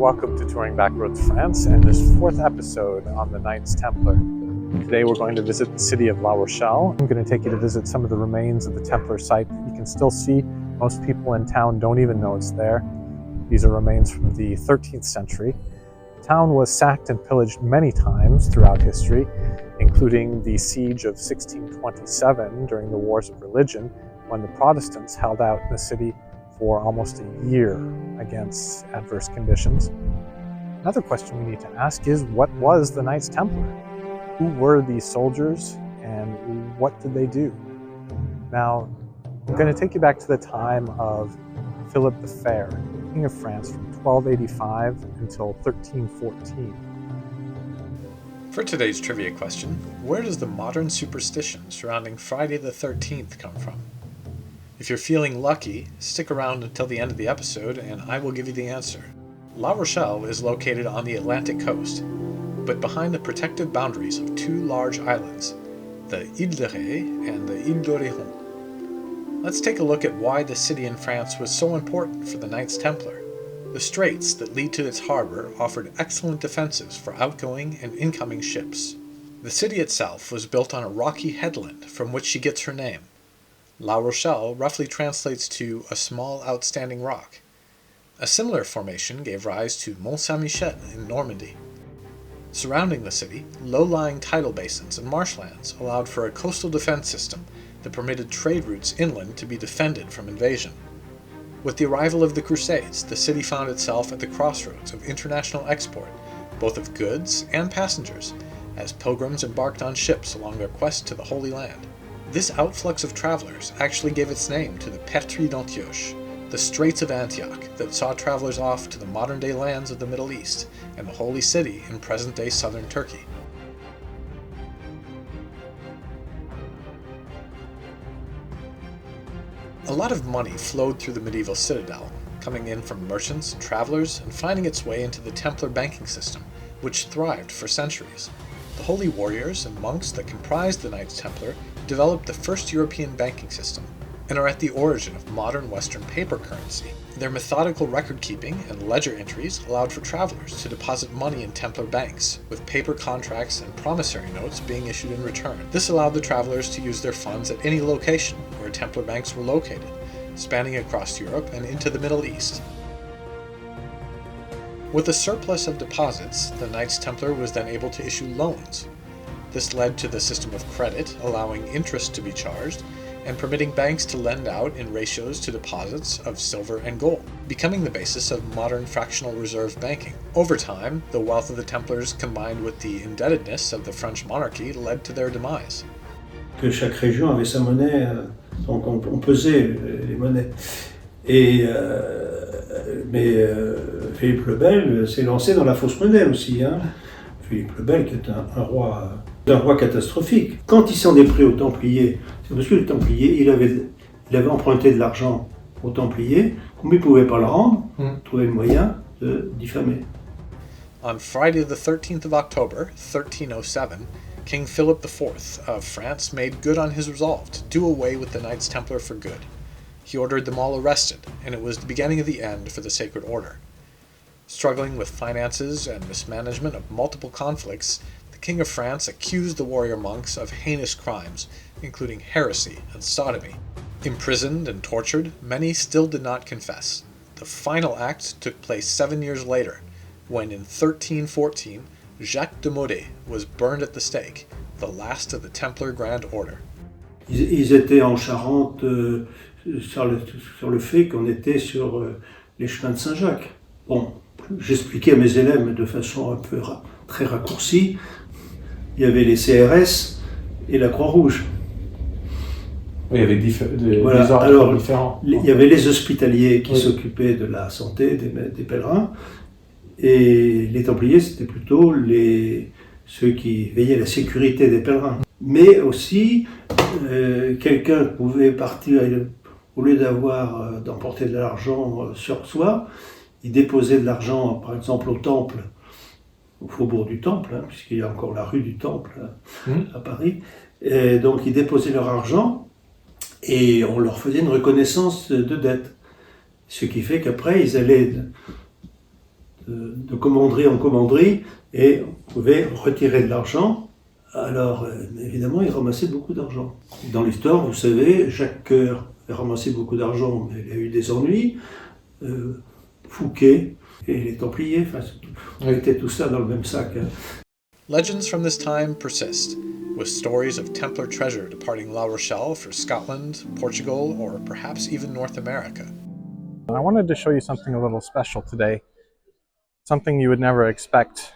welcome to Touring Backroads France and this fourth episode on the Knights Templar. Today we're going to visit the city of La Rochelle. I'm going to take you to visit some of the remains of the Templar site that you can still see. Most people in town don't even know it's there. These are remains from the 13th century. The town was sacked and pillaged many times throughout history, including the siege of 1627 during the Wars of Religion, when the Protestants held out in the city for almost a year against adverse conditions. Another question we need to ask is, what was the Knights Templar? Who were these soldiers and what did they do? Now, I'm going to take you back to the time of Philip the Fair, King of France from 1285 until 1314. For today's trivia question, where does the modern superstition surrounding Friday the 13th come from? If you're feeling lucky, stick around until the end of the episode and I will give you the answer. La Rochelle is located on the Atlantic coast, but behind the protective boundaries of two large islands, the Ile de Ré and the Ile d'Oléron. Let's take a look at why the city in France was so important for the Knights Templar. The straits that lead to its harbor offered excellent defenses for outgoing and incoming ships. The city itself was built on a rocky headland from which she gets her name. La Rochelle roughly translates to a small outstanding rock. A similar formation gave rise to Mont Saint-Michel in Normandy. Surrounding the city, low-lying tidal basins and marshlands allowed for a coastal defense system that permitted trade routes inland to be defended from invasion. With the arrival of the Crusades, the city found itself at the crossroads of international export, both of goods and passengers, as pilgrims embarked on ships along their quest to the Holy Land. This outflux of travelers actually gave its name to the Pertuis d'Antioch, the Straits of Antioch that saw travelers off to the modern-day lands of the Middle East and the Holy City in present-day southern Turkey. A lot of money flowed through the medieval citadel, coming in from merchants and travelers and finding its way into the Templar banking system, which thrived for centuries. The holy warriors and monks that comprised the Knights Templar developed the first European banking system and are at the origin of modern Western paper currency. Their methodical record-keeping and ledger entries allowed for travelers to deposit money in Templar banks, with paper contracts and promissory notes being issued in return. This allowed the travelers to use their funds at any location where Templar banks were located, spanning across Europe and into the Middle East. With a surplus of deposits, the Knights Templar was then able to issue loans. This led to the system of credit, allowing interest to be charged, and permitting banks to lend out in ratios to deposits of silver and gold, becoming the basis of modern fractional reserve banking. Over time, the wealth of the Templars combined with the indebtedness of the French monarchy led to their demise. Que chaque région avait sa monnaie, donc on pesait les monnaies. Mais Philippe le Bel s'est lancé dans la fausse monnaie aussi. Philippe le Bel qui est un roi catastrophique. Quand il s'en est pris aux Templiers, c'est parce que les Templiers, il avait emprunté de l'argent aux Templiers, comme il ne pouvait pas le rendre, trouvait le moyen de diffamer. On Friday the 13th of October, 1307, King Philip IV of France made good on his resolve to do away with the Knights Templar for good. He ordered them all arrested, and it was the beginning of the end for the Sacred Order. Struggling with finances and mismanagement of multiple conflicts, the King of France accused the warrior monks of heinous crimes, including heresy and sodomy. Imprisoned and tortured, many still did not confess. The final act took place 7 years later, when in 1314, Jacques de Molay was burned at the stake, the last of the Templar Grand Order. Ils étaient en Charente sur le fait qu'on était sur les chemins de Saint-Jacques. Bon, j'expliquais à mes élèves, mais de façon un peu très raccourcie, il y avait les CRS et la Croix-Rouge. Oui, il y avait des ordres différents. Il y avait les hospitaliers qui s'occupaient de la santé des pèlerins, et les Templiers, c'était plutôt ceux qui veillaient à la sécurité des pèlerins. Mais aussi, quelqu'un pouvait partir, au lieu d'emporter de l'argent sur soi, il déposait de l'argent, par exemple, au Temple, au faubourg du Temple, puisqu'il y a encore la rue du Temple à Paris. Et donc, ils déposaient leur argent et on leur faisait une reconnaissance de dette. Ce qui fait qu'après, ils allaient de commanderie en commanderie et on pouvait retirer de l'argent. Alors, évidemment, ils ramassaient beaucoup d'argent. Dans l'histoire, vous savez, chaque cœur a ramassé beaucoup d'argent, mais il y a eu des ennuis. Fouquet et les Templiers, enfin, on était tous ça dans le même sac. Hein. Legends from this time persist, with stories of Templar treasure departing La Rochelle for Scotland, Portugal, or perhaps even North America. And I wanted to show you something a little special today. Something you would never expect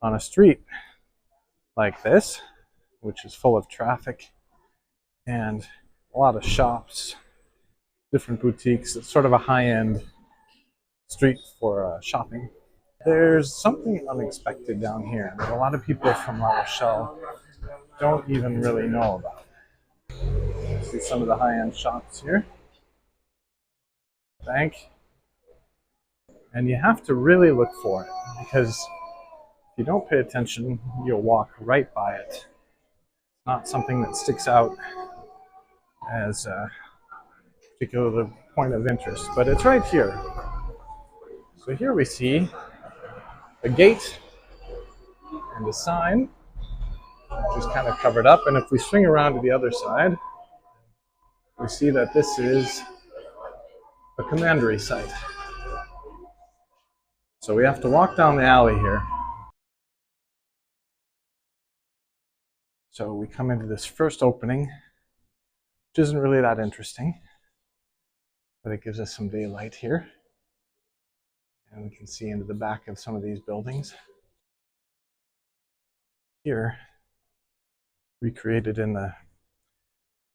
on a street like this, which is full of traffic and a lot of shops, different boutiques. It's sort of a high-end street for shopping. There's something unexpected down here that a lot of people from La Rochelle don't even really know about. See some of the high-end shops here. Bank. And you have to really look for it, because if you don't pay attention, you'll walk right by it. It's not something that sticks out as a particular point of interest, but it's right here. So here we see a gate and a sign, which is kind of covered up. And if we swing around to the other side, we see that this is a Commandery site. So we have to walk down the alley here. So we come into this first opening, which isn't really that interesting, but it gives us some daylight here. And we can see into the back of some of these buildings. Here, recreated in the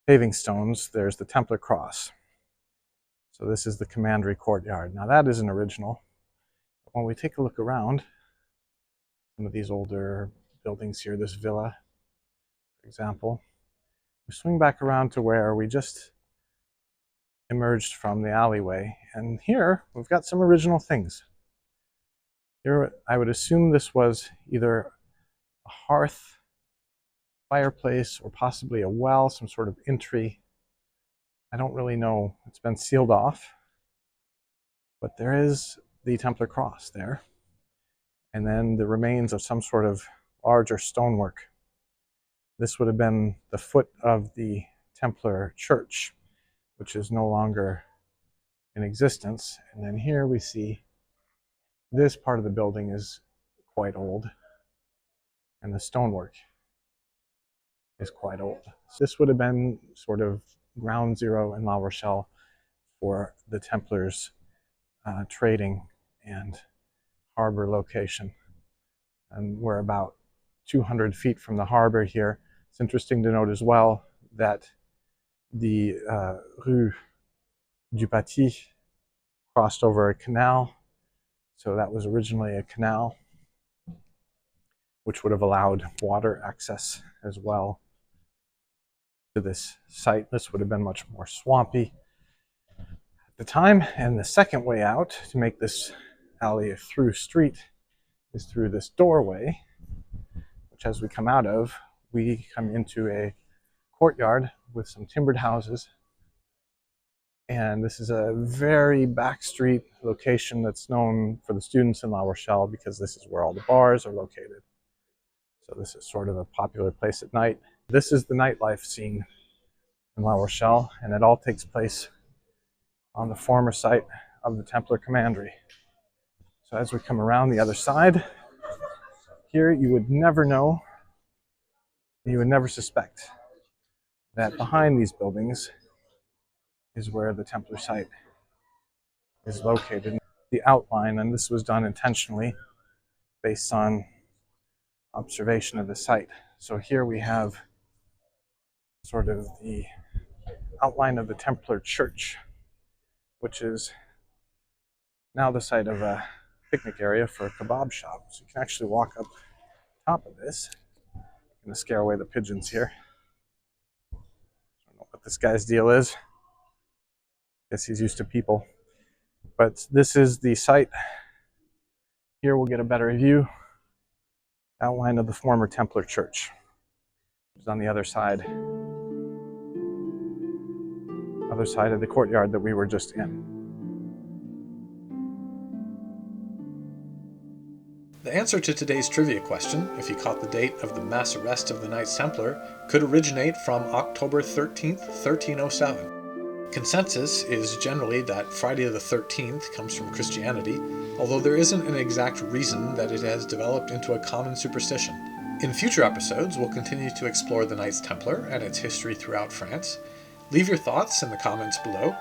paving stones, there's the Templar cross. So this is the Commandery Courtyard. Now that isn't original. But when we take a look around, some of these older buildings here, this villa, for example, we swing back around to where we just emerged from the alleyway. And here, we've got some original things. Here, I would assume this was either a hearth, fireplace, or possibly a well, some sort of entry. I don't really know. It's been sealed off. But there is the Templar cross there. And then the remains of some sort of larger stonework. This would have been the foot of the Templar church, which is no longer in existence. And then here we see this part of the building is quite old, and the stonework is quite old. So this would have been sort of ground zero in La Rochelle for the Templars' trading and harbor location. And we're about 200 feet from the harbor here. It's interesting to note as well that the Rue du Paty crossed over a canal. So that was originally a canal, which would have allowed water access as well to this site. This would have been much more swampy at the time. And the second way out to make this alley a through street is through this doorway, which as we come out of, we come into a courtyard with some timbered houses. And this is a very back street location that's known for the students in La Rochelle because this is where all the bars are located. So this is sort of a popular place at night. This is the nightlife scene in La Rochelle, and it all takes place on the former site of the Templar Commandery. So as we come around the other side, here you would never know, you would never suspect that behind these buildings is where the Templar site is located. The outline, and this was done intentionally based on observation of the site. So here we have sort of the outline of the Templar church, which is now the site of a picnic area for a kebab shop. So you can actually walk up top of this. I'm going to scare away the pigeons here. I don't know what this guy's deal is. Guess he's used to people. But this is the site. Here we'll get a better view. Outline of the former Templar church, which is on the other side of the courtyard that we were just in. The answer to today's trivia question, if you caught the date of the mass arrest of the Knights Templar, could originate from October 13th, 1307. Consensus is generally that Friday the 13th comes from Christianity, although there isn't an exact reason that it has developed into a common superstition. In future episodes, we'll continue to explore the Knights Templar and its history throughout France. Leave your thoughts in the comments below.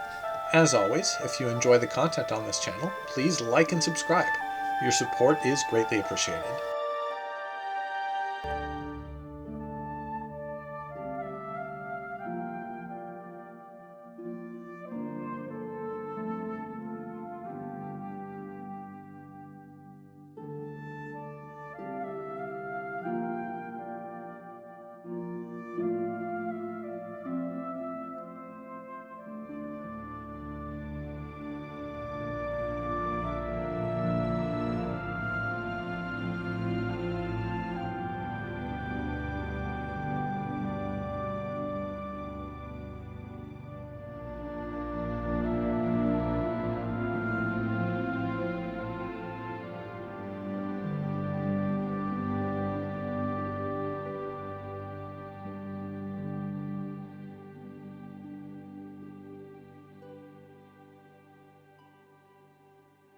As always, if you enjoy the content on this channel, please like and subscribe. Your support is greatly appreciated.